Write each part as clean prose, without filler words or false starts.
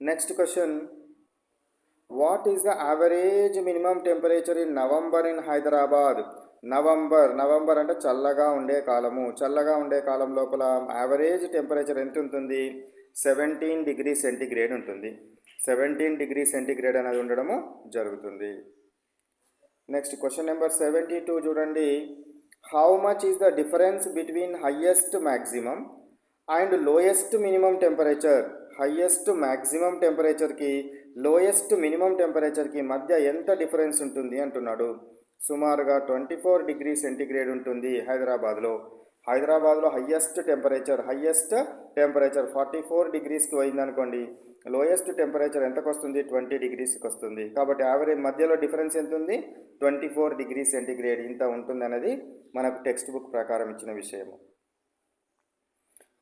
Next question, what is the average minimum temperature in November in Hyderabad? November అంటే చల్లగా ఉండే కాలము. చల్లగా ఉండే కాలం లోపల యావరేజ్ టెంపరేచర్ ఎంత ఉంటుంది? 17 డిగ్రీ సెంటీగ్రేడ్ ఉంటుంది. 17 డిగ్రీ సెంటీగ్రేడ్ అనేది ఉండడము జరుగుతుంది. నెక్స్ట్ క్వశ్చన్ నెంబర్ 72 చూడండి. How much is the difference between highest maximum and lowest minimum temperature? Highest maximum టెంపరేచర్కి లోయెస్ట్ మినిమం టెంపరేచర్కి మధ్య ఎంత డిఫరెన్స్ ఉంటుంది అంటున్నాడు. సుమారుగా 24 డిగ్రీ సెంటీగ్రేడ్ ఉంటుంది హైదరాబాద్లో. హయ్యెస్ట్ టెంపరేచర్ 44 డిగ్రీస్కి పోయిందనుకోండి, లోయెస్ట్ టెంపరేచర్ ఎంతకు వస్తుంది? 20 డిగ్రీస్కి వస్తుంది. కాబట్టి యావరేజ్ మధ్యలో డిఫరెన్స్ ఎంత ఉంది? 24 డిగ్రీ సెంటీగ్రేడ్ ఇంత ఉంటుంది అనేది మనకు టెక్స్ట్ బుక్ ప్రకారం ఇచ్చిన విషయము.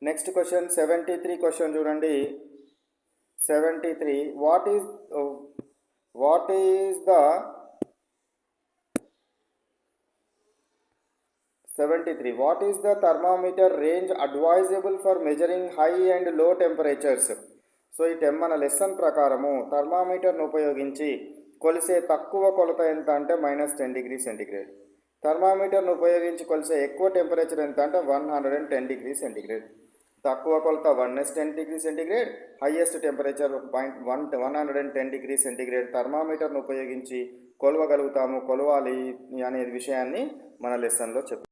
నెక్స్ట్ క్వశ్చన్ 73 క్వశ్చన్ చూడండి. 73 what is the 73 what is the thermometer range advisable for measuring high and లో టెంపరేచర్స్? సో ఈ మన లెసన్ ప్రకారము థర్మామీటర్ను ఉపయోగించి కొలిసే తక్కువ కొలత ఎంత అంటే -10 డిగ్రీ సెంటీగ్రేడ్. థర్మామీటర్ను ఉపయోగించి కొలిసే ఎక్కువ టెంపరేచర్ ఎంత అంటే 110 డిగ్రీ సెంటీగ్రేడ్. తక్కువ కొలత 110 degree centigrade, highest temperature 110 degree centigrade థర్మామీటర్ను ఉపయోగించి కొలవాలి అనే విషయాన్ని మన లెసన్లో చెప్తాం.